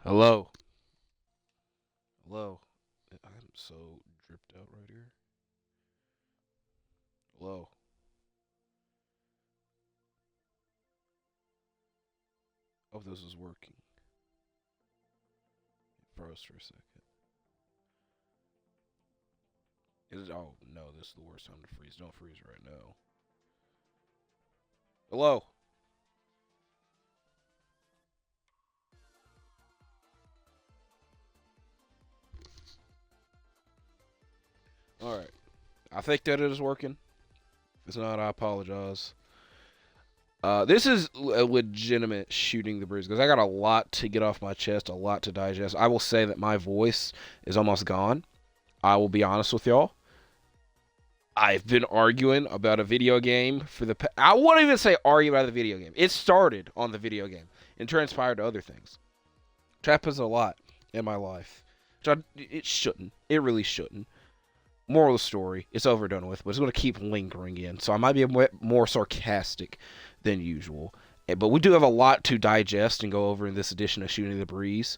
Hello. Hello. I'm so dripped out right here. Hello. Oh, this is working. It froze for a second. Oh, no, this is the worst time to freeze. Don't freeze right now. Hello. All right. I think that it is working. If it's not, I apologize. This is a legitimate shooting the breeze because I got a lot to get off my chest, a lot to digest. I will say that my voice is almost gone. I will be honest with y'all. I've been arguing about a video game for the. I won't even say argue about the video game. It started on the video game and transpired to other things. Which happens a lot in my life. It shouldn't. It really shouldn't. Moral of the story: it's overdone with, but it's going to keep lingering in. So I might be a bit more sarcastic than usual. But we do have a lot to digest and go over in this edition of Shooting the Breeze.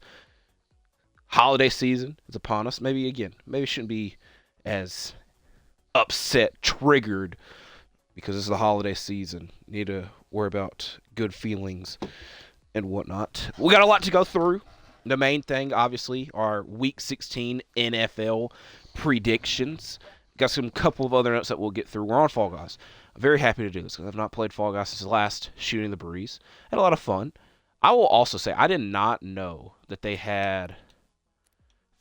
Holiday season is upon us. Maybe it shouldn't be as upset, triggered, because it's the holiday season. Need to worry about good feelings and whatnot. We got a lot to go through. The main thing, obviously, are Week 16 NFL predictions. Got some couple of other notes that we'll get through. We're on Fall Guys. I'm very happy to do this because I've not played Fall Guys since last Shooting the Breeze. Had a lot of fun. I will also say I did not know that they had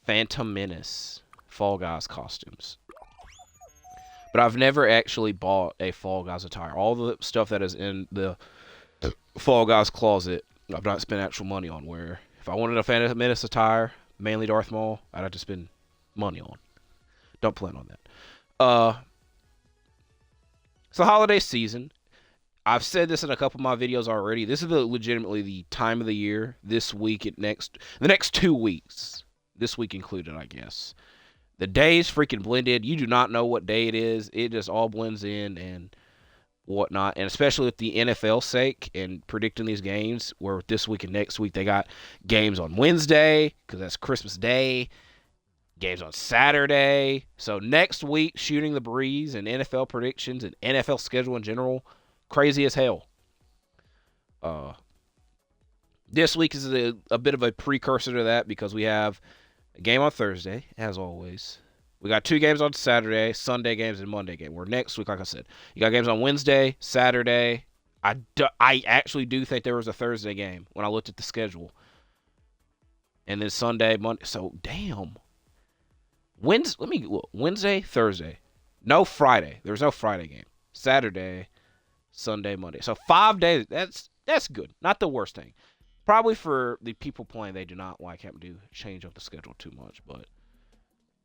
Phantom Menace Fall Guys costumes. But I've never actually bought a Fall Guys attire. All the stuff that is in the Fall Guys closet, I've not spent actual money on. Where if I wanted a Phantom Menace attire, mainly Darth Maul, I'd have to spend money on. Don't plan on that. It's the holiday season. I've said this in a couple of my videos already. This is legitimately the time of the year. This week, the next 2 weeks. This week included, I guess. The days freaking blended. You do not know what day it is. It just all blends in and whatnot. And especially with the NFL's sake and predicting these games, where this week and next week they got games on Wednesday because that's Christmas Day. Games on Saturday. So next week, Shooting the Breeze and NFL predictions and NFL schedule in general, crazy as hell. This week is a bit of a precursor to that because we have a game on Thursday, as always. We got 2 games on Saturday, Sunday games, and Monday game. Where next week, like I said, you got games on Wednesday, Saturday. I actually do think there was a Thursday game when I looked at the schedule. And then Sunday, Monday. So, damn. Wednesday, Thursday. No Friday. There was no Friday game. Saturday, Sunday, Monday. So 5 days. That's good. Not the worst thing. Probably for the people playing, they do not like having to change up the schedule too much, but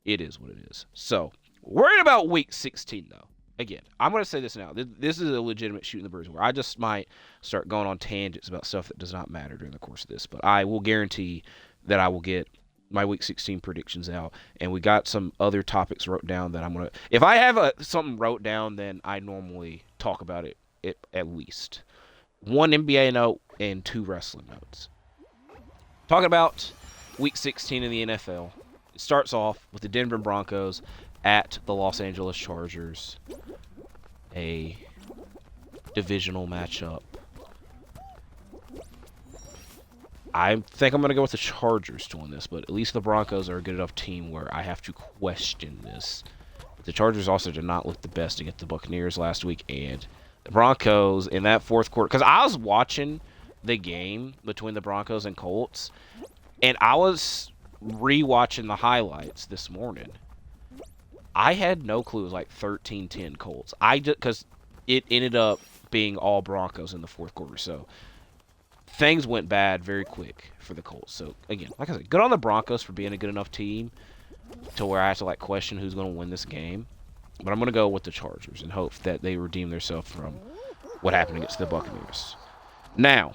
it is what it is. So, worried about Week 16, though. Again, I'm going to say this now. This is a legitimate Shooting the Breeze where I just might start going on tangents about stuff that does not matter during the course of this, but I will guarantee that I will get my Week 16 predictions out, and we got some other topics wrote down that I'm going to... If I have something wrote down, then I normally talk about it at least. 1 NBA note and 2 wrestling notes. Talking about Week 16 in the NFL, it starts off with the Denver Broncos at the Los Angeles Chargers. A divisional matchup. I think I'm going to go with the Chargers to win this, but at least the Broncos are a good enough team where I have to question this. But the Chargers also did not look the best against the Buccaneers last week, and the Broncos in that fourth quarter, because I was watching the game between the Broncos and Colts, and I was re-watching the highlights this morning. I had no clue it was like 13-10 Colts. Because it ended up being all Broncos in the fourth quarter, so things went bad very quick for the Colts. So, again, like I said, good on the Broncos for being a good enough team to where I have to question who's going to win this game. But I'm going to go with the Chargers and hope that they redeem themselves from what happened against the Buccaneers. Now,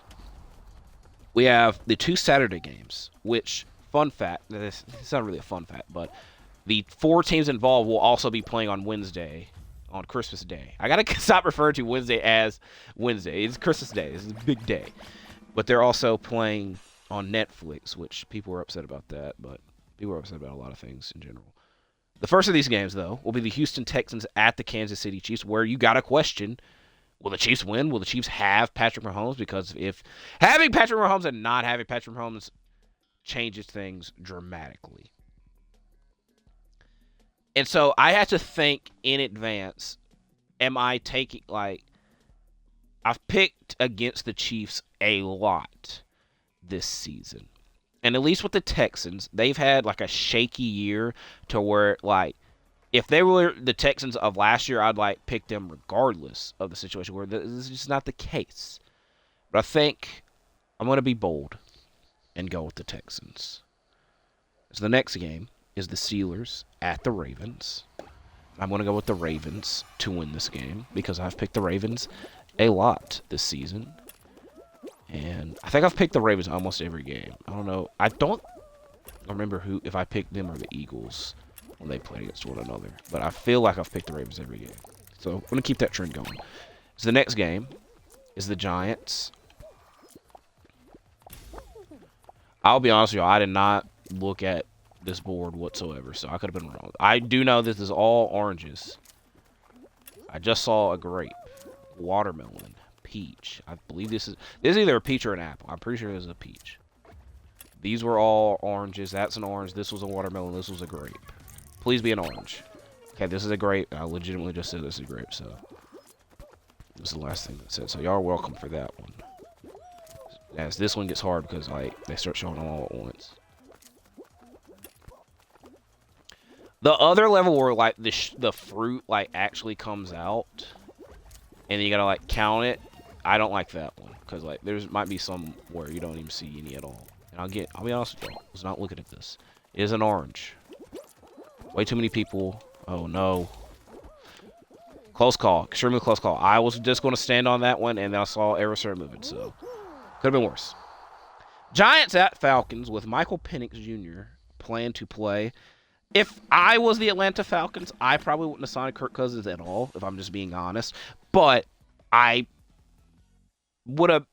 we have the 2 Saturday games, which, fun fact, it's not really a fun fact, but the 4 teams involved will also be playing on Wednesday, on Christmas Day. I got to stop referring to Wednesday as Wednesday. It's Christmas Day. This is a big day. But they're also playing on Netflix, which people were upset about that, but people were upset about a lot of things in general. The first of these games, though, will be the Houston Texans at the Kansas City Chiefs, where you got to question, will the Chiefs win? Will the Chiefs have Patrick Mahomes? Because if having Patrick Mahomes and not having Patrick Mahomes changes things dramatically. And so I have to think in advance, am I taking, like, I've picked against the Chiefs a lot this season. And at least with the Texans, they've had like a shaky year to where, like, if they were the Texans of last year, I'd like pick them regardless of the situation. Where this is just not the case. But I think I'm going to be bold and go with the Texans. So the next game is the Steelers at the Ravens. I'm going to go with the Ravens to win this game because I've picked the Ravens a lot this season. And I think I've picked the Ravens almost every game. I don't know. I don't remember if I picked them or the Eagles when they played against one another. But I feel like I've picked the Ravens every game. So I'm going to keep that trend going. So the next game is the Giants. I'll be honest with you, I did not look at this board whatsoever, so I could have been wrong. I do know this is all oranges. I just saw a grape, watermelon, peach. I believe this is either a peach or an apple. I'm pretty sure this is a peach. These were all oranges. That's an orange. This was a watermelon. This was a grape. Please be an orange. Okay, this is a grape. I legitimately just said this is a grape, so this is the last thing that said. So y'all are welcome for that one. As this one gets hard because like they start showing them all at once. The other level where like the fruit like actually comes out, and you gotta like count it. I don't like that one because like there's might be some where you don't even see any at all. And I'll be honest with y'all. I was not looking at this. It is an orange. Way too many people. Oh no. Close call. Extremely close call. I was just going to stand on that one, and then I saw arrows start moving, so could have been worse. Giants at Falcons with Michael Penix Jr. plan to play. If I was the Atlanta Falcons, I probably wouldn't have signed Kirk Cousins at all, if I'm just being honest. But I would have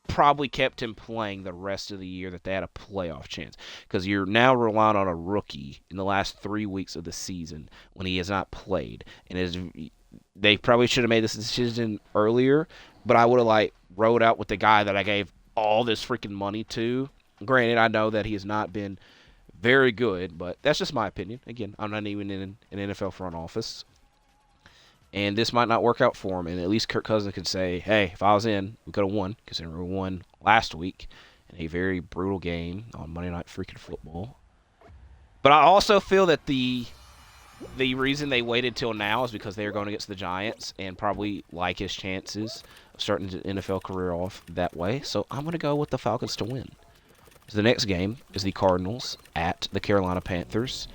probably kept him playing the rest of the year that they had a playoff chance. Because you're now relying on a rookie in the last 3 weeks of the season when he has not played. And they probably should have made this decision earlier, but I would have like rode out with the guy that I gave all this freaking money to. Granted, I know that he has not been very good, but that's just my opinion. Again, I'm not even in an NFL front office. And this might not work out for him. And at least Kirk Cousins could say, hey, if I was in, we could have won. Considering we won last week in a very brutal game on Monday Night freaking Football. But I also feel that the reason they waited till now is because they were going against the Giants and probably like his chances of starting his NFL career off that way. So I'm going to go with the Falcons to win. So the next game is the Cardinals at the Carolina Panthers.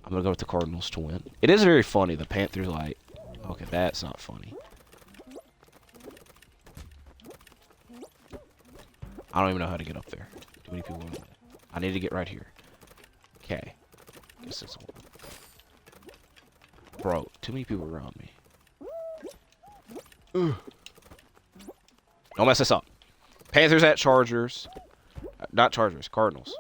I'm going to go with the Cardinals to win. It is very funny. The Panthers like, okay, that's not funny. I don't even know how to get up there. Too many people. I need to get right here. Okay. Guess this one. Bro, too many people around me. Ugh. Don't mess this up. Panthers at Chargers. Not Chargers, Cardinals.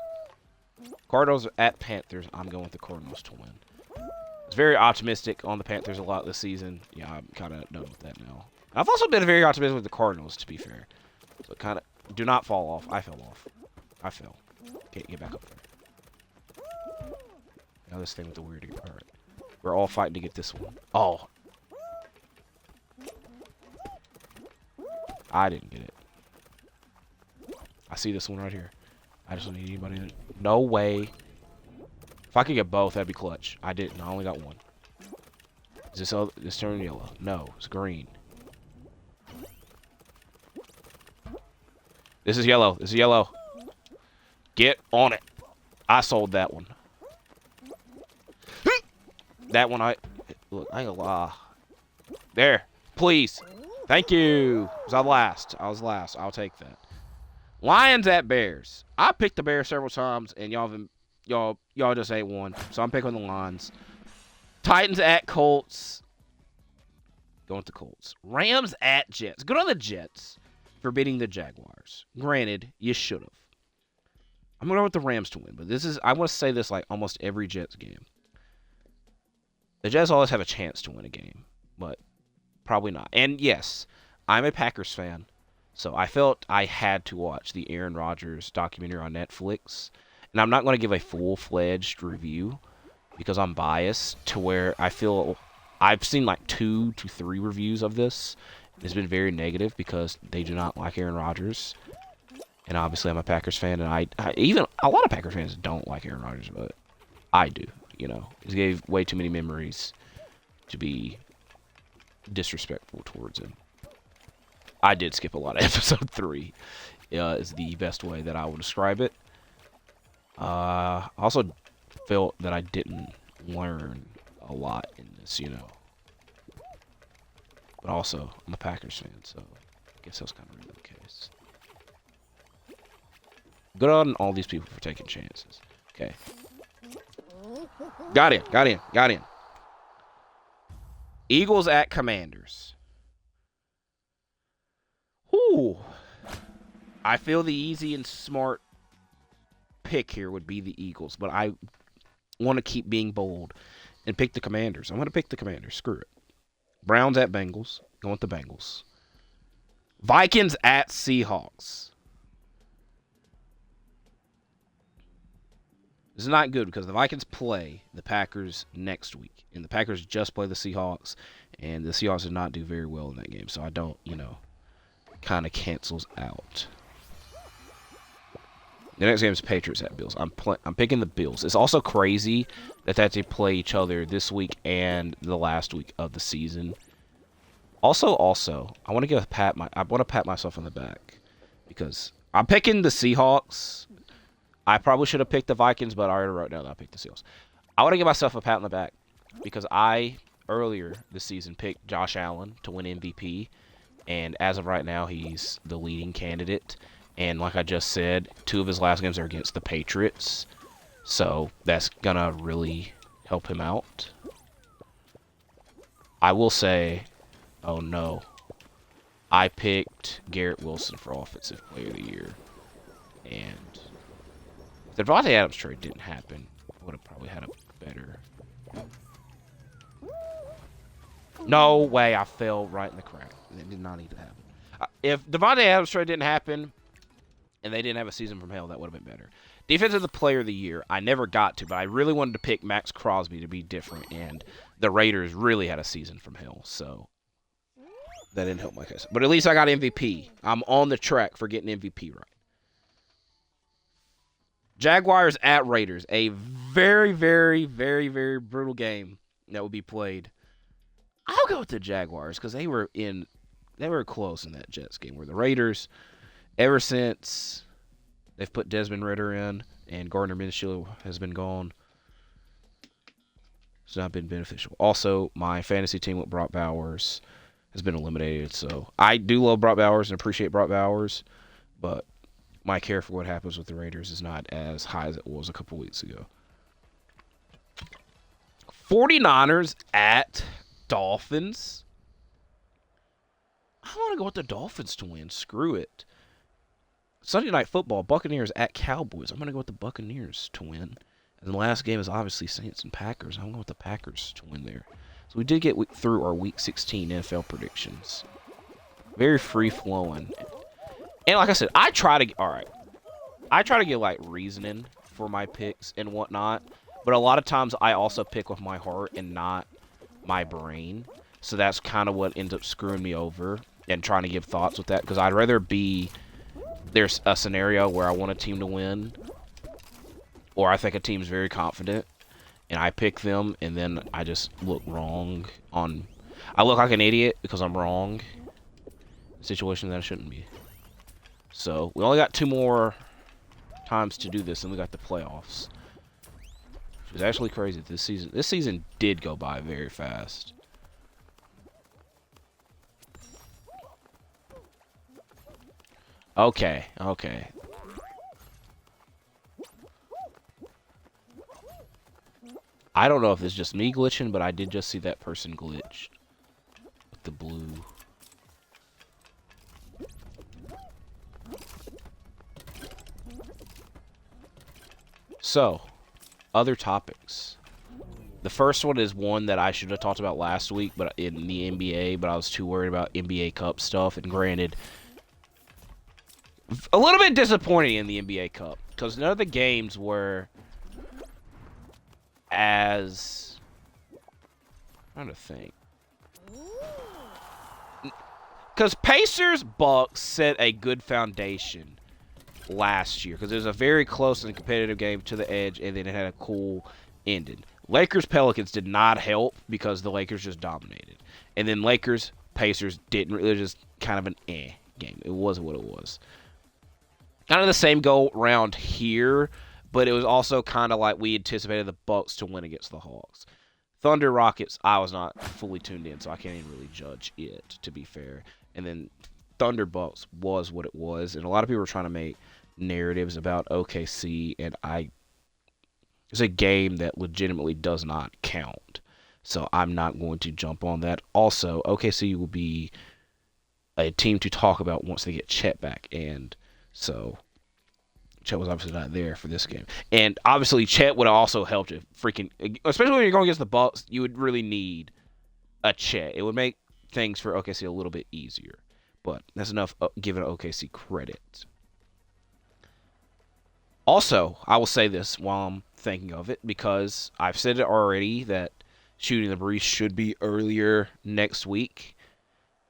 Cardinals at Panthers. I'm going with the Cardinals to win. I was very optimistic on the Panthers a lot this season. Yeah, I'm kind of done with that now. I've also been very optimistic with the Cardinals, to be fair. So kind of do not fall off. I fell off. I fell. Can't get back up there. Now this thing with the weird. All right. We're all fighting to get this one. Oh. I didn't get it. I see this one right here. I just don't need anybody to... No way. If I could get both, that'd be clutch. I didn't. I only got one. Is this turning yellow? No, it's green. This is yellow. This is yellow. Get on it. I sold that one. That one look, I ain't gonna lie. There. Please. Thank you. I was last. I'll take that. Lions at Bears. I picked the Bears several times, and y'all just ain't won. So I'm picking the Lions. Titans at Colts. Going with the Colts. Rams at Jets. Good on the Jets. for beating the Jaguars. Granted, you should have. I'm going to go with the Rams to win, but I want to say this like almost every Jets game. The Jets always have a chance to win a game, but probably not. And yes, I'm a Packers fan, so I felt I had to watch the Aaron Rodgers documentary on Netflix. And I'm not going to give a full-fledged review because I'm biased to where I feel I've seen like 2 to 3 reviews of this. It's been very negative because they do not like Aaron Rodgers. And obviously I'm a Packers fan, and I even a lot of Packers fans don't like Aaron Rodgers, but I do. You know, he gave way too many memories to be disrespectful towards him. I did skip a lot of episode 3. Is the best way that I would describe it. I also felt that I didn't learn a lot in this, you know. But also, I'm a Packers fan, so I guess that's kind of really the case. Good on all these people for taking chances. Okay. Got in. Eagles at Commanders. Whew. I feel the easy and smart pick here would be the Eagles, but I want to keep being bold and pick the Commanders. I'm going to pick the Commanders. Screw it. Browns at Bengals. Going with the Bengals. Vikings at Seahawks. This is not good because the Vikings play the Packers next week. And the Packers just play the Seahawks. And the Seahawks did not do very well in that game. So I don't, kind of cancels out. The next game is Patriots at Bills. I'm picking the Bills. It's also crazy that they play each other this week and the last week of the season. Also, I want to pat myself on the back because I'm picking the Seahawks. I probably should have picked the Vikings, but I already wrote down that I picked the Seahawks. I want to give myself a pat on the back because I earlier this season picked Josh Allen to win MVP, and as of right now, he's the leading candidate. And like I just said, 2 of his last games are against the Patriots. So that's going to really help him out. I will say, oh no, I picked Garrett Wilson for Offensive Player of the Year. And if the Devontae Adams trade didn't happen, I would have probably had a better... No way, I fell right in the crack. It did not need to happen. If Devontae Adams trade didn't happen, and they didn't have a season from hell, that would have been better. Defensive Player of the Year, I never got to, but I really wanted to pick Max Crosby to be different, and the Raiders really had a season from hell, so that didn't help my case. But at least I got MVP. I'm on the track for getting MVP right. Jaguars at Raiders, a very, very, very, very brutal game that will be played. I'll go with the Jaguars because they were close in that Jets game, where the Raiders, ever since they've put Desmond Ridder in and Gardner Minshew has been gone, it's not been beneficial. Also, my fantasy team with Brock Bowers has been eliminated, so I do love Brock Bowers and appreciate Brock Bowers, but my care for what happens with the Raiders is not as high as it was a couple weeks ago. 49ers at Dolphins. I want to go with the Dolphins to win. Screw it. Sunday Night Football, Buccaneers at Cowboys. I'm going to go with the Buccaneers to win. And the last game is obviously Saints and Packers. I'm going with the Packers to win there. So we did get through our Week 16 NFL predictions. Very free-flowing. And like I said, I try to get like reasoning for my picks and whatnot. But a lot of times I also pick with my heart and not my brain. So that's kind of what ends up screwing me over and trying to give thoughts with that. Because I'd rather there's a scenario where I want a team to win, or I think a team's very confident, and I pick them, and then I just look wrong I look like an idiot because I'm wrong in a situation that I shouldn't be. So we only got 2 more times to do this, and we got the playoffs. Which is actually crazy this season. This season did go by very fast. Okay. I don't know if it's just me glitching, but I did just see that person glitch with the blue. So, other topics. The first one is one that I should have talked about last week, but in the NBA, but I was too worried about NBA Cup stuff. And granted, a little bit disappointing in the NBA Cup because none of the games were as. I'm trying to think. Because Pacers Bucks set a good foundation last year because it was a very close and competitive game to the edge, and then it had a cool ending. Lakers Pelicans did not help because the Lakers just dominated, and then Lakers Pacers didn't really, just kind of an game. It wasn't what it was. Kind of the same go round here, but it was also kind of like we anticipated the Bucks to win against the Hawks. Thunder Rockets, I was not fully tuned in, so I can't even really judge it, to be fair. And then Thunder Bucks was what it was, and a lot of people were trying to make narratives about OKC, and it's a game that legitimately does not count. So I'm not going to jump on that. Also, OKC will be a team to talk about once they get Chet back, and so Chet was obviously not there for this game. And obviously Chet would have also helped if especially when you're going against the Bucks, you would really need a Chet. It would make things for OKC a little bit easier. But that's enough giving OKC credit. Also, I will say this while I'm thinking of it, because I've said it already that Shooting the Breeze should be earlier next week,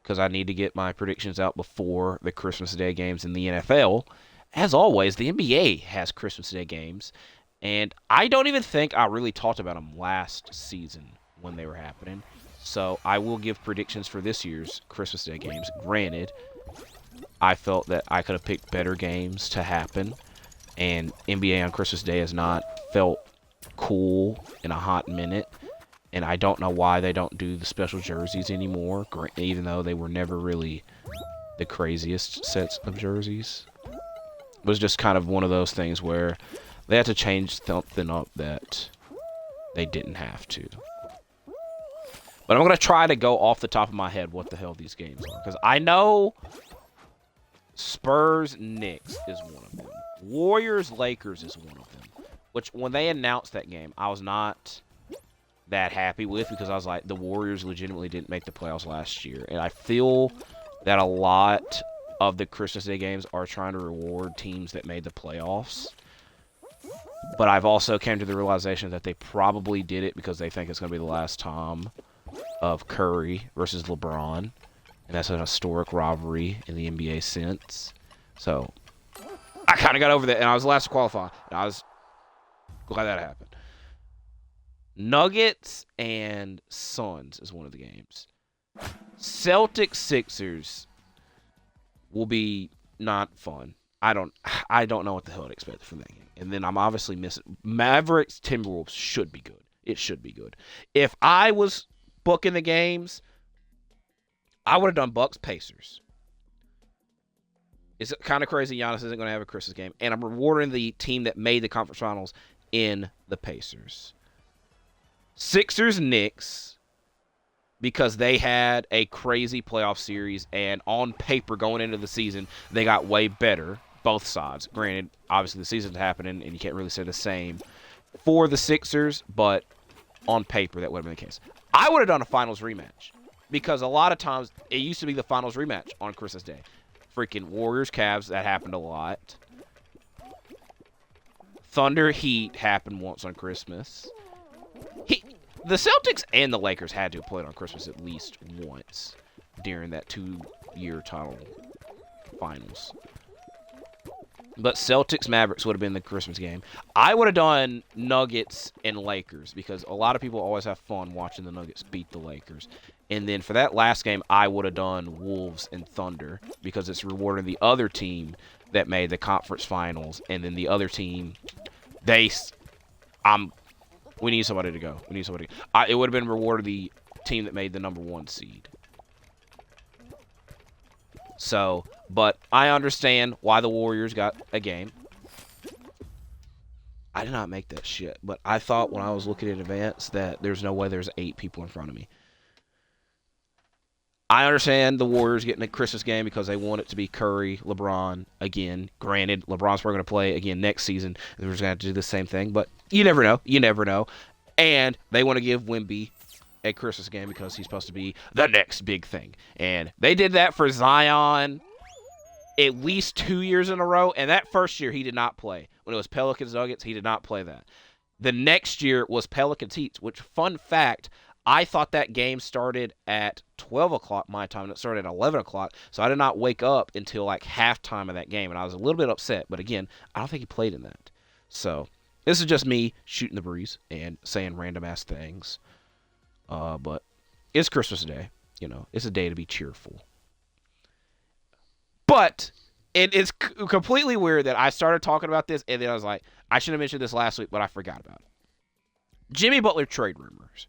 because I need to get my predictions out before the Christmas Day games in the NFL. As always, the NBA has Christmas Day games, and I don't even think I really talked about them last season when they were happening. So I will give predictions for this year's Christmas Day games. Granted, I felt that I could have picked better games to happen, and NBA on Christmas Day has not felt cool in a hot minute, and I don't know why they don't do the special jerseys anymore, even though they were never really the craziest sets of jerseys. It was just kind of one of those things where they had to change something up that they didn't have to. But I'm going to try to go off the top of my head what the hell these games are. Because I know Spurs-Knicks is one of them. Warriors-Lakers is one of them. Which, when they announced that game, I was not that happy with. Because I was like, the Warriors legitimately didn't make the playoffs last year. And I feel that a lot of the Christmas Day games are trying to reward teams that made the playoffs. But I've also came to the realization that they probably did it because they think it's going to be the last time of Curry versus LeBron, and that's an historic rivalry in the NBA sense. So I kind of got over that, and I was the last to qualify, and I was glad that happened. Nuggets and Suns is one of the games. Celtics Sixers will be not fun. I don't know what the hell to expect from that game. And then I'm obviously missing Mavericks Timberwolves should be good. It should be good. If I was booking the games, I would have done Bucks Pacers. It's kind of crazy Giannis isn't going to have a Christmas game, and I'm rewarding the team that made the conference finals in the Pacers. Sixers Knicks, because they had a crazy playoff series, and on paper going into the season, they got way better, both sides. Granted, obviously the season's happening, and you can't really say the same for the Sixers, but on paper that would have been the case. I would have done a finals rematch, because a lot of times it used to be the finals rematch on Christmas Day. Freaking Warriors Cavs, that happened a lot. Thunder Heat happened once on Christmas. The Celtics and the Lakers had to have played on Christmas at least once during that 2-year title finals. But Celtics Mavericks would have been the Christmas game. I would have done Nuggets and Lakers because a lot of people always have fun watching the Nuggets beat the Lakers. And then for that last game, I would have done Wolves and Thunder because it's rewarding the other team that made the conference finals. And then the other team, we need somebody to go. It would have been rewarded the team that made the number 1 seed. So, but I understand why the Warriors got a game. I did not make that shit, but I thought when I was looking in advance that there's no way there's 8 people in front of me. I understand the Warriors getting a Christmas game because they want it to be Curry, LeBron again. Granted, LeBron's probably going to play again next season. They're just going to have to do the same thing, but you never know. You never know. And they want to give Wemby a Christmas game because he's supposed to be the next big thing. And they did that for Zion at least 2 years in a row, and that first year he did not play. When it was Pelicans Nuggets, he did not play that. The next year was Pelicans Heat, which, fun fact, I thought that game started at 12 o'clock my time, and it started at 11 o'clock, so I did not wake up until like halftime of that game, and I was a little bit upset, but again, I don't think he played in that. So this is just me shooting the breeze and saying random-ass things. But it's Christmas Day. You know, it's a day to be cheerful. But it's completely weird that I started talking about this, and then I was like, I should have mentioned this last week, but I forgot about it. Jimmy Butler trade rumors.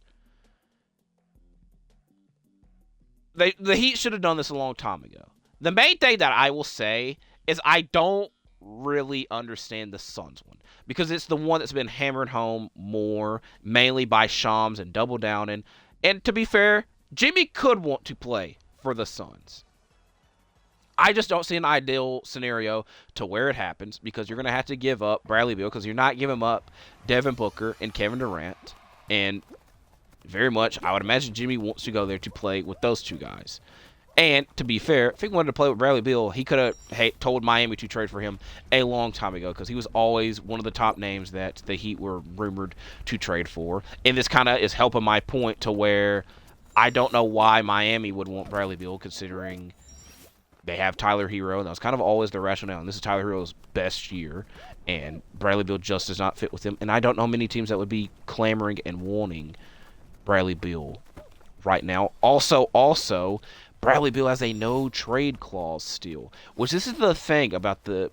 The Heat should have done this a long time ago. The main thing that I will say is I don't really understand the Suns one because it's the one that's been hammered home more, mainly by Shams and Double Downing. And to be fair, Jimmy could want to play for the Suns. I just don't see an ideal scenario to where it happens because you're going to have to give up Bradley Beal because you're not giving up Devin Booker and Kevin Durant. And very much, I would imagine Jimmy wants to go there to play with those two guys. And to be fair, if he wanted to play with Bradley Beal, he could have told Miami to trade for him a long time ago because he was always one of the top names that the Heat were rumored to trade for. And this kind of is helping my point to where I don't know why Miami would want Bradley Beal considering they have Tyler Hero, and that was kind of always the rationale. And this is Tyler Hero's best year, and Bradley Beal just does not fit with him. And I don't know many teams that would be clamoring and wanting Bradley Beal right now. Also, Bradley Beal has a no-trade clause still, which this is the thing about the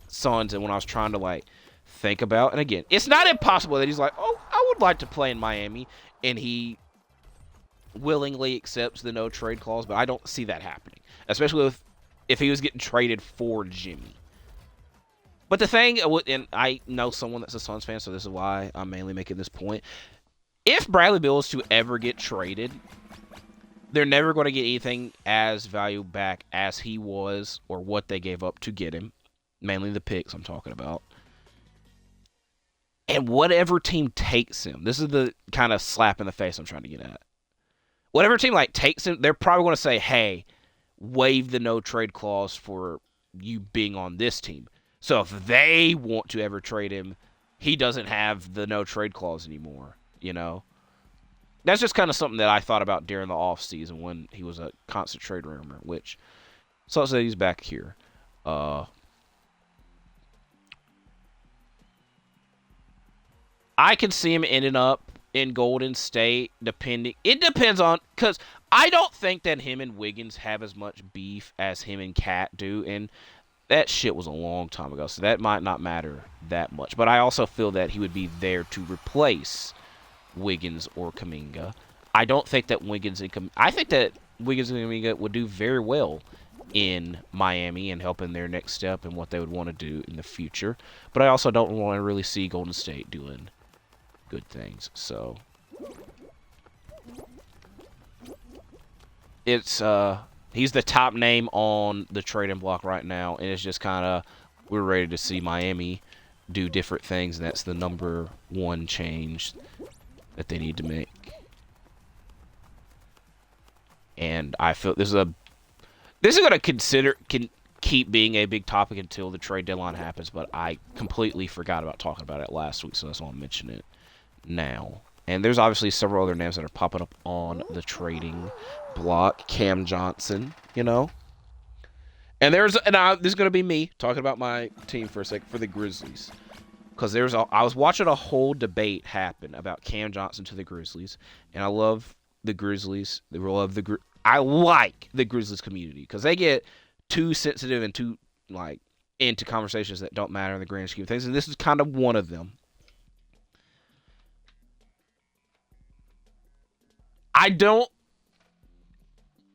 Suns and when I was trying to, think about. And again, it's not impossible that he's like, oh, I would like to play in Miami, and he willingly accepts the no-trade clause, but I don't see that happening, especially if he was getting traded for Jimmy. But the thing, and I know someone that's a Suns fan, so this is why I'm mainly making this point. If Bradley Beal is to ever get traded, they're never going to get anything as valuable back as he was or what they gave up to get him. Mainly the picks I'm talking about. And whatever team takes him, this is the kind of slap in the face I'm trying to get at. Whatever team takes him, they're probably going to say, hey, waive the no-trade clause for you being on this team. So if they want to ever trade him, he doesn't have the no-trade clause anymore, you know? That's just kind of something that I thought about during the offseason when he was a constant trade rumor, which, so let's say he's back here. I can see him ending up in Golden State, depending. It depends on, because I don't think that him and Wiggins have as much beef as him and Cat do, and that shit was a long time ago, so that might not matter that much. But I also feel that he would be there to replace Wiggins or Kuminga. I don't think that I think that Wiggins and Kuminga would do very well in Miami and help in their next step and what they would want to do in the future. But I also don't want to really see Golden State doing good things. So it's he's the top name on the trading block right now, and it's just kind of we're ready to see Miami do different things, and that's the number one change that they need to make. And I feel this is going to keep being a big topic until the trade deadline happens, but I completely forgot about talking about it last week, so that's why I'm mentioning it now. And there's obviously several other names that are popping up on the trading block. Cam Johnson, you know. And this is going to be me talking about my team for a second for the Grizzlies. Because I was watching a whole debate happen about Cam Johnson to the Grizzlies, and I love the Grizzlies. I like the Grizzlies community because they get too sensitive and too into conversations that don't matter in the grand scheme of things, and this is kind of one of them. I don't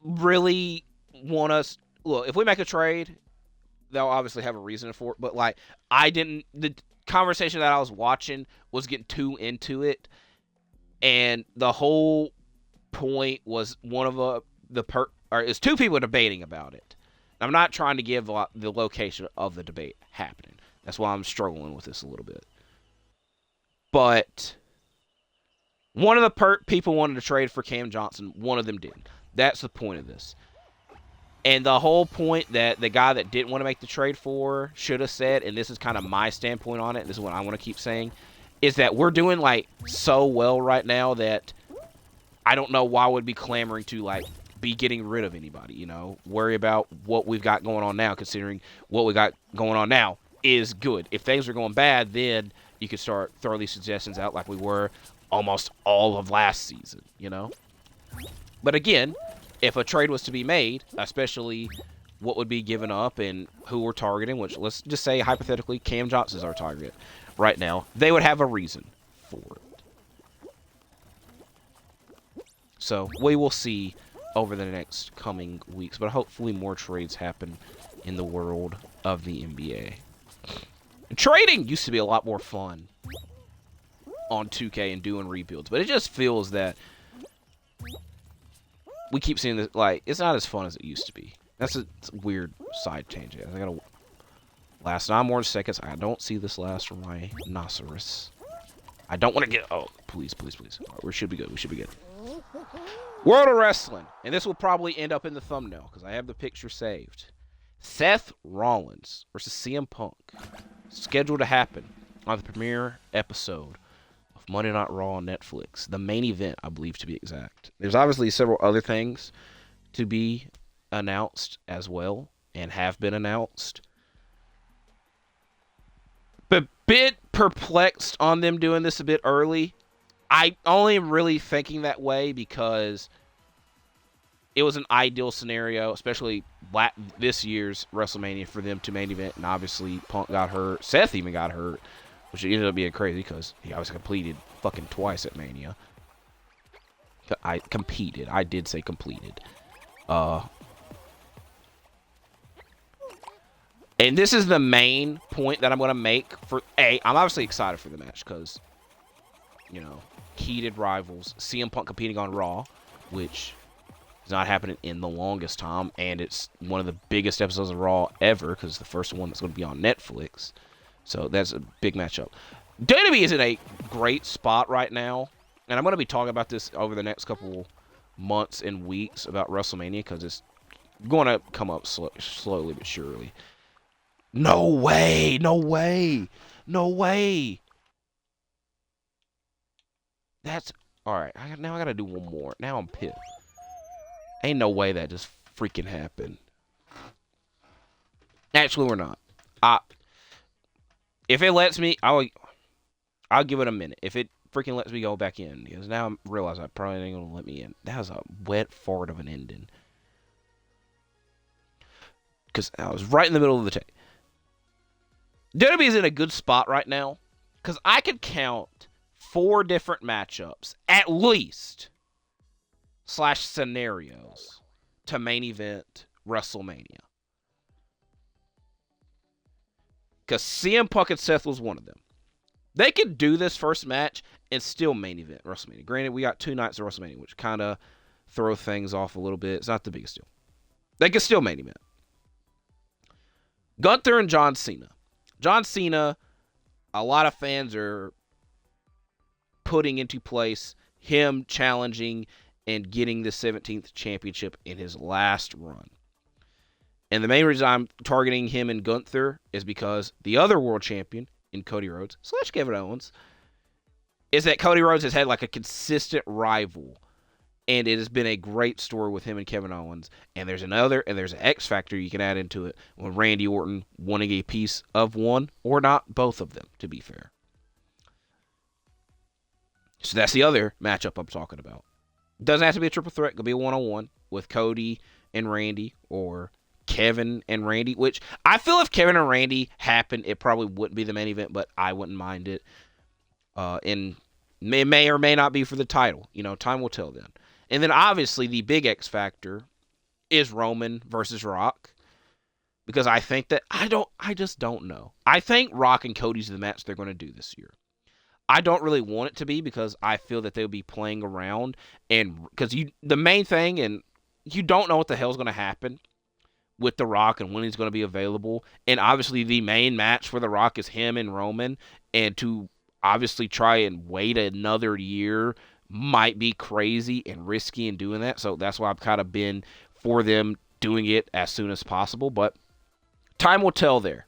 really want us. Look, if we make a trade, they'll obviously have a reason for it. But the conversation that I was watching was getting too into it, and the whole point was one of or it's two people debating about it. I'm not trying to give the location of the debate happening. That's why I'm struggling with this a little bit. But one of the people wanted to trade for Cam Johnson. One of them didn't. That's the point of this. And the whole point that the guy that didn't want to make the trade for should have said, and this is kind of my standpoint on it, this is what I want to keep saying, is that we're doing, like, so well right now that I don't know why we'd be clamoring to, like, be getting rid of anybody, you know? Worry about what we've got going on now, considering what we got going on now is good. If things are going bad, then you could start throwing these suggestions out like we were almost all of last season, you know? But again, if a trade was to be made, especially what would be given up and who we're targeting, which let's just say hypothetically Cam Johnson's our target right now, they would have a reason for it. So we will see over the next coming weeks, but hopefully more trades happen in the world of the NBA. Trading used to be a lot more fun on 2K and doing rebuilds, but it just feels that we keep seeing this, like, it's not as fun as it used to be. That's a weird side tangent. I gotta last 9 more seconds. I don't see this last from my rhinoceros. I don't want to get. Oh, please, please, please. Right, we should be good. We should be good. World of Wrestling, and this will probably end up in the thumbnail because I have the picture saved. Seth Rollins versus CM Punk, scheduled to happen on the premiere episode of Monday Night Raw on Netflix. The main event, I believe, to be exact. There's obviously several other things to be announced as well, and have been announced. But bit perplexed on them doing this a bit early. I only am really thinking that way because it was an ideal scenario, especially this year's WrestleMania, for them to main event, and obviously Punk got hurt. Seth even got hurt, which ended up being crazy because he obviously competed fucking twice at Mania. I competed. I did say completed. And this is the main point that I'm going to make for I'm obviously excited for the match because, you know, heated rivals. CM Punk competing on Raw, which is not happening in the longest time, and it's one of the biggest episodes of Raw ever because it's the first one that's going to be on Netflix. So that's a big matchup. WWE is in a great spot right now, and I'm going to be talking about this over the next couple months and weeks about WrestleMania because it's going to come up slowly but surely. No way! No way! No way! That's... Alright, now I gotta do one more. Now I'm pissed. Ain't no way that just freaking happened. Actually, we're not. If it lets me, I'll give it a minute. If it freaking lets me go back in. Because now I realize I probably ain't gonna let me in. That was a wet fart of an ending. Because I was right in the middle of the tape. WWE is in a good spot right now because I could count 4 different matchups, at least, / scenarios to main event WrestleMania. Because CM Punk and Seth was one of them. They could do this first match and still main event WrestleMania. Granted, we got 2 nights of WrestleMania, which kind of throw things off a little bit. It's not the biggest deal. They could still main event. Gunther and John Cena. John Cena, a lot of fans are putting into place him challenging and getting the 17th championship in his last run. And the main reason I'm targeting him and Gunther is because the other world champion in Cody Rhodes / Kevin Owens is that Cody Rhodes has had like a consistent rival. And it has been a great story with him and Kevin Owens. And there's an X factor you can add into it when Randy Orton wanting a piece of one or not both of them, to be fair. So that's the other matchup I'm talking about. Doesn't have to be a triple threat. It could be a one-on-one with Cody and Randy or Kevin and Randy, which I feel if Kevin and Randy happened, it probably wouldn't be the main event, but I wouldn't mind it. And it may or may not be for the title. You know, time will tell then. And then, obviously, the big X factor is Roman versus Rock. Because I think that... I just don't know. I think Rock and Cody's the match they're going to do this year. I don't really want it to be because I feel that they'll be playing around. And because the main thing, and you don't know what the hell's going to happen with The Rock and when he's going to be available. And obviously the main match for The Rock is him and Roman. And to obviously try and wait another year might be crazy and risky in doing that. So that's why I've kind of been for them doing it as soon as possible. But time will tell there.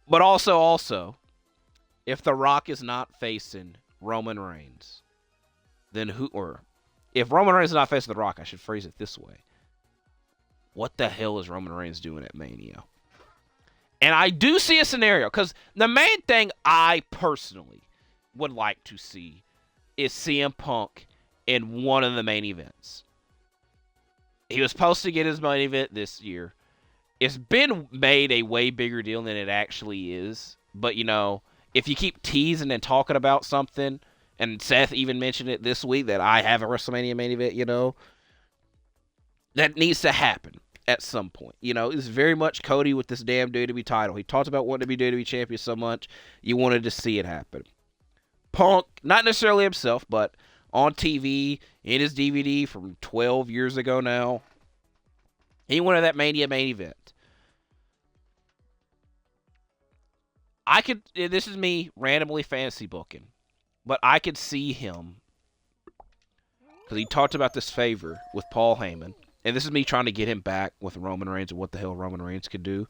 But also, if The Rock is not facing Roman Reigns, then who, or if Roman Reigns is not facing The Rock, I should phrase it this way. What the hell is Roman Reigns doing at Mania? And I do see a scenario, because the main thing I personally would like to see is CM Punk in one of the main events. He was supposed to get his main event this year. It's been made a way bigger deal than it actually is. But, you know, if you keep teasing and talking about something, and Seth even mentioned it this week that I have a WrestleMania main event, you know, that needs to happen at some point. You know, it's very much Cody with this damn WWE title. He talked about wanting to be WWE champion so much, you wanted to see it happen. Punk, not necessarily himself, but on TV, in his DVD from 12 years ago now, he wanted that Mania main event. This is me randomly fantasy booking, but I could see him, because he talked about this favor with Paul Heyman, and this is me trying to get him back with Roman Reigns and what the hell Roman Reigns could do.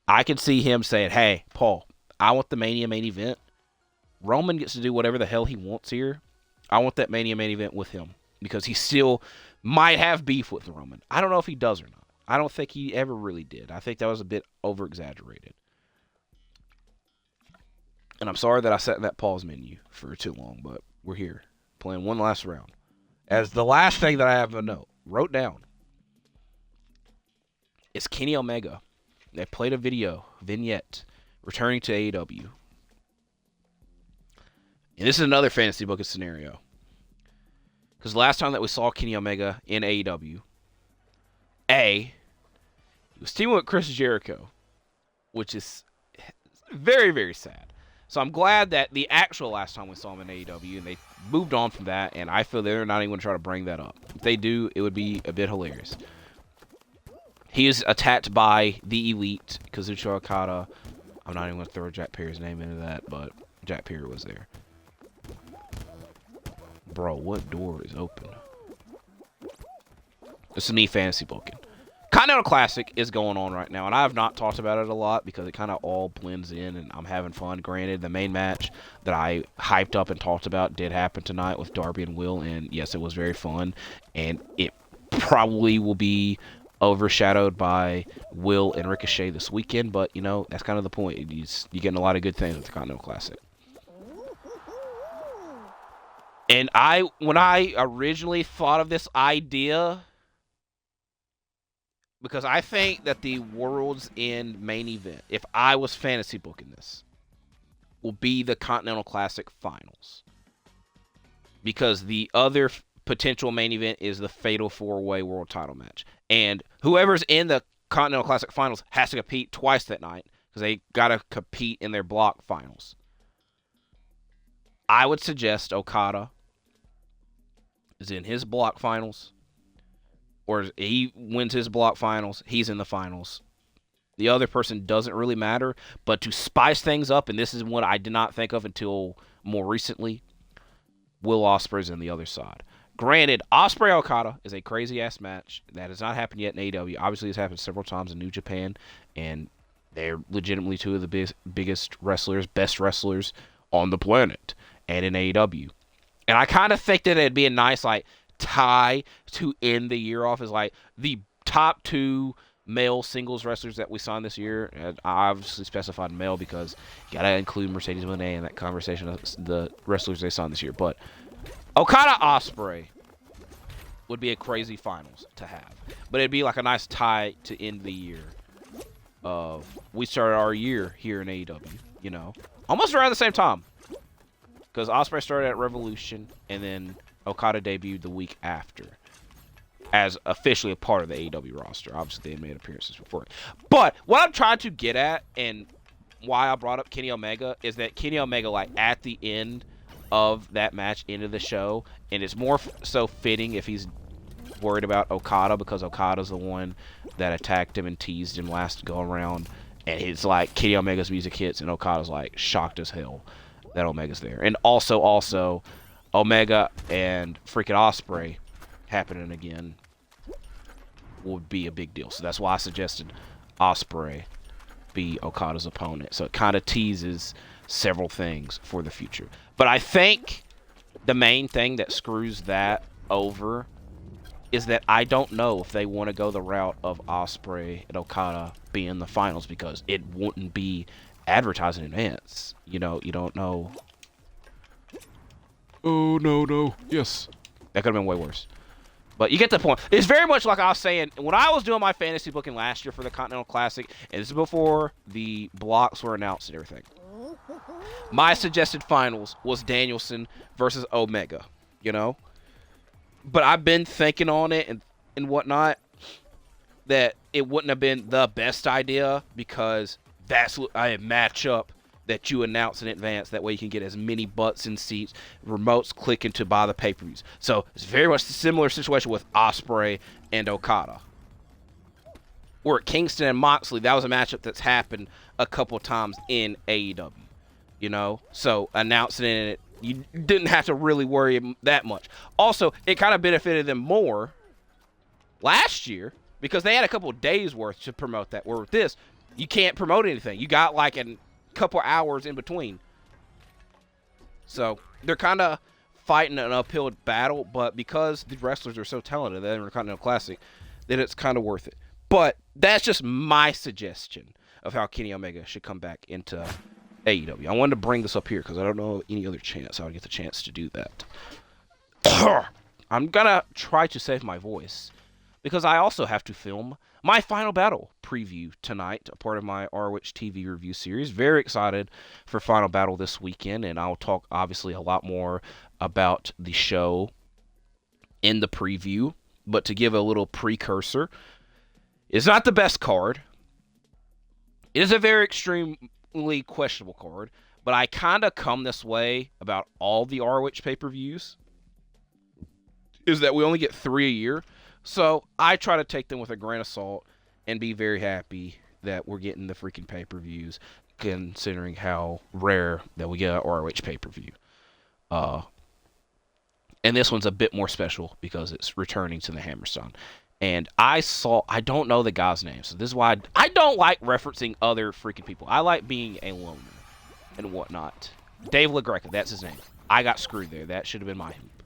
I could see him saying, hey, Paul, I want the Mania main event. Roman gets to do whatever the hell he wants here. I want that Mania main event with him, because he still might have beef with Roman. I don't know if he does or not. I don't think he ever really did. I think that was a bit over-exaggerated. And I'm sorry that I sat in that pause menu for too long, but we're here playing one last round. As the last thing that I have a note wrote down is Kenny Omega. They played a vignette, returning to AEW. And this is another fantasy booking scenario. Because last time that we saw Kenny Omega in AEW, he was teaming with Chris Jericho, which is very, very sad. So I'm glad that the actual last time we saw him in AEW, and they moved on from that, and I feel they're not even going to try to bring that up. If they do, it would be a bit hilarious. He is attacked by the Elite, Kazuchika Okada. I'm not even going to throw Jack Perry's name into that, but Jack Perry was there. Bro, what door is open? This is me fantasy booking. Continental Classic is going on right now, and I have not talked about it a lot because it kind of all blends in, and I'm having fun. Granted, the main match that I hyped up and talked about did happen tonight with Darby and Will, and yes, it was very fun, and it probably will be overshadowed by Will and Ricochet this weekend, but, you know, that's kind of the point. You're getting a lot of good things with the Continental Classic. And when I originally thought of this idea, because I think that the World's End main event, if I was fantasy booking this, will be the Continental Classic Finals. Because the other potential main event is the Fatal 4-Way World Title match. And whoever's in the Continental Classic Finals has to compete twice that night, because they got to compete in their block finals. I would suggest Okada is in his block finals, or he wins his block finals, he's in the finals. The other person doesn't really matter, but to spice things up, and this is what I did not think of until more recently, Will Ospreay's on the other side. Granted, Ospreay-Okada is a crazy-ass match that has not happened yet in AEW. Obviously, it's happened several times in New Japan, and they're legitimately two of the biggest wrestlers, best wrestlers on the planet, and in AEW. And I kind of think that it'd be a nice, like, tie to end the year off as, like, the top two male singles wrestlers that we signed this year. And I obviously specified male because you got to include Mercedes Moné in that conversation of the wrestlers they signed this year. But Okada-Ospreay would be a crazy finals to have. But it'd be like a nice tie to end the year of, we started our year here in AEW, you know, almost around the same time. Because Ospreay started at Revolution, and then Okada debuted the week after as officially a part of the AEW roster. Obviously, they had made appearances before. But what I'm trying to get at, and why I brought up Kenny Omega, is that Kenny Omega, like, at the end of that match, end of the show, and it's more so fitting if he's worried about Okada because Okada's the one that attacked him and teased him last go around. And it's like Kenny Omega's music hits, and Okada's like shocked as hell that Omega's there. And also Omega and freaking Ospreay happening again would be a big deal. So that's why I suggested Ospreay be Okada's opponent. So it kind of teases several things for the future. But I think the main thing that screws that over is that I don't know if they want to go the route of Ospreay and Okada being the finals, because it wouldn't be advertised in advance. You know, you don't know. Oh, no. Yes. That could have been way worse. But you get the point. It's very much like I was saying, when I was doing my fantasy booking last year for the Continental Classic, and this is before the blocks were announced and everything. My suggested finals was Danielson versus Omega, you know? But I've been thinking on it and whatnot, that it wouldn't have been the best idea, because that's a matchup that you announce in advance. That way you can get as many butts in seats, remotes clicking to buy the pay-per-views. So it's very much a similar situation with Ospreay and Okada. Or at Kingston and Moxley, that was a matchup that's happened a couple times in AEW. You know? So announcing it, you didn't have to really worry that much. Also, it kind of benefited them more last year, because they had a couple of days worth to promote that. Where with this, you can't promote anything. You got like a couple hours in between. So they're kind of fighting an uphill battle, but because the wrestlers are so talented in the Continental Classic, then it's kind of worth it. But that's just my suggestion of how Kenny Omega should come back into AEW. I wanted to bring this up here because I don't know any other chance I would get the chance to do that. I'm going to try to save my voice, because I also have to film my Final Battle preview tonight, a part of my ROH TV review series. Very excited for Final Battle this weekend, and I'll talk, obviously, a lot more about the show in the preview. But to give a little precursor, it's not the best card. It is a very extremely questionable card, but I kind of come this way about all the ROH pay-per-views, is that we only get 3 a year. So I try to take them with a grain of salt and be very happy that we're getting the freaking pay-per-views, considering how rare that we get an ROH pay-per-view. And this one's a bit more special because it's returning to the Hammerstein. And I don't know the guy's name, so this is why I don't like referencing other freaking people. I like being a loner and whatnot. Dave LaGreca, that's his name. I got screwed there. That should have been my hoop.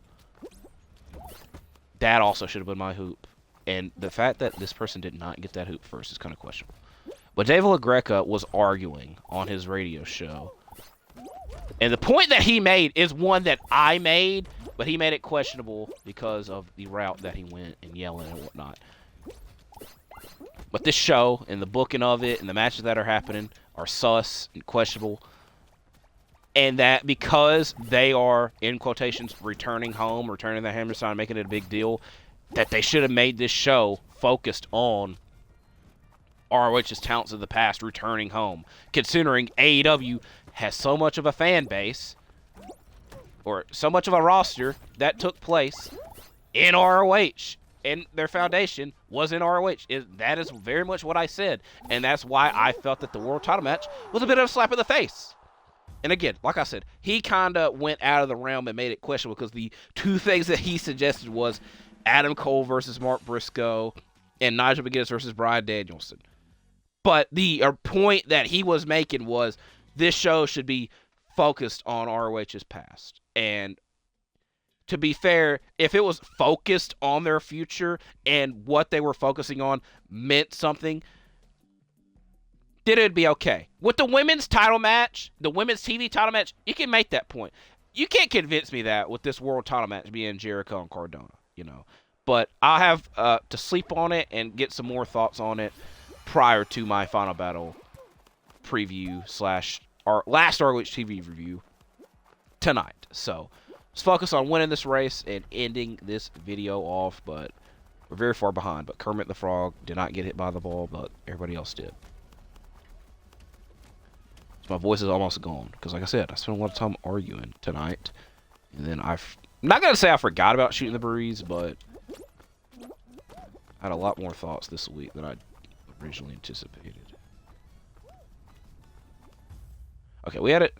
That also should have been my hoop. And the fact that this person did not get that hoop first is kind of questionable. But Dave LaGreca was arguing on his radio show. And the point that he made is one that I made, but he made it questionable because of the route that he went and yelling and whatnot. But this show and the booking of it and the matches that are happening are sus and questionable. And that because they are, in quotations, returning home, returning the Hammerstein, making it a big deal, that they should have made this show focused on ROH's talents of the past returning home. Considering AEW has so much of a fan base, or so much of a roster that took place in ROH. And their foundation was in ROH. That is very much what I said. And that's why I felt that the world title match was a bit of a slap in the face. And again, like I said, he kind of went out of the realm and made it questionable because the two things that he suggested was Adam Cole versus Mark Briscoe and Nigel McGuinness versus Bryan Danielson. But the point that he was making was this show should be focused on ROH's past. And to be fair, if it was focused on their future and what they were focusing on meant something, then it'd be okay. With the women's title match, the women's TV title match, you can make that point. You can't convince me that with this world title match being Jericho and Cardona, you know. But I'll have to sleep on it and get some more thoughts on it prior to my Final Battle preview / our last ROH TV review tonight. So let's focus on winning this race and ending this video off. But we're very far behind. But Kermit the Frog did not get hit by the ball, but everybody else did. So my voice is almost gone because, like I said, I spent a lot of time arguing tonight. And then I'm not going to say I forgot about shooting the breeze, but I had a lot more thoughts this week than I originally anticipated. Okay, we had a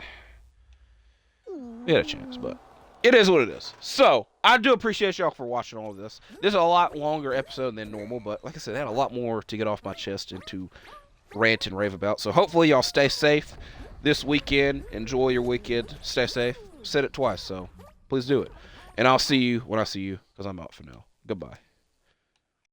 chance, but it is what it is. So, I do appreciate y'all for watching all of this. This is a lot longer episode than normal, but like I said, I had a lot more to get off my chest and to rant and rave about. So, hopefully y'all stay safe this weekend. Enjoy your weekend. Stay safe. Said it twice, so please do it. And I'll see you when I see you, because I'm out for now. Goodbye.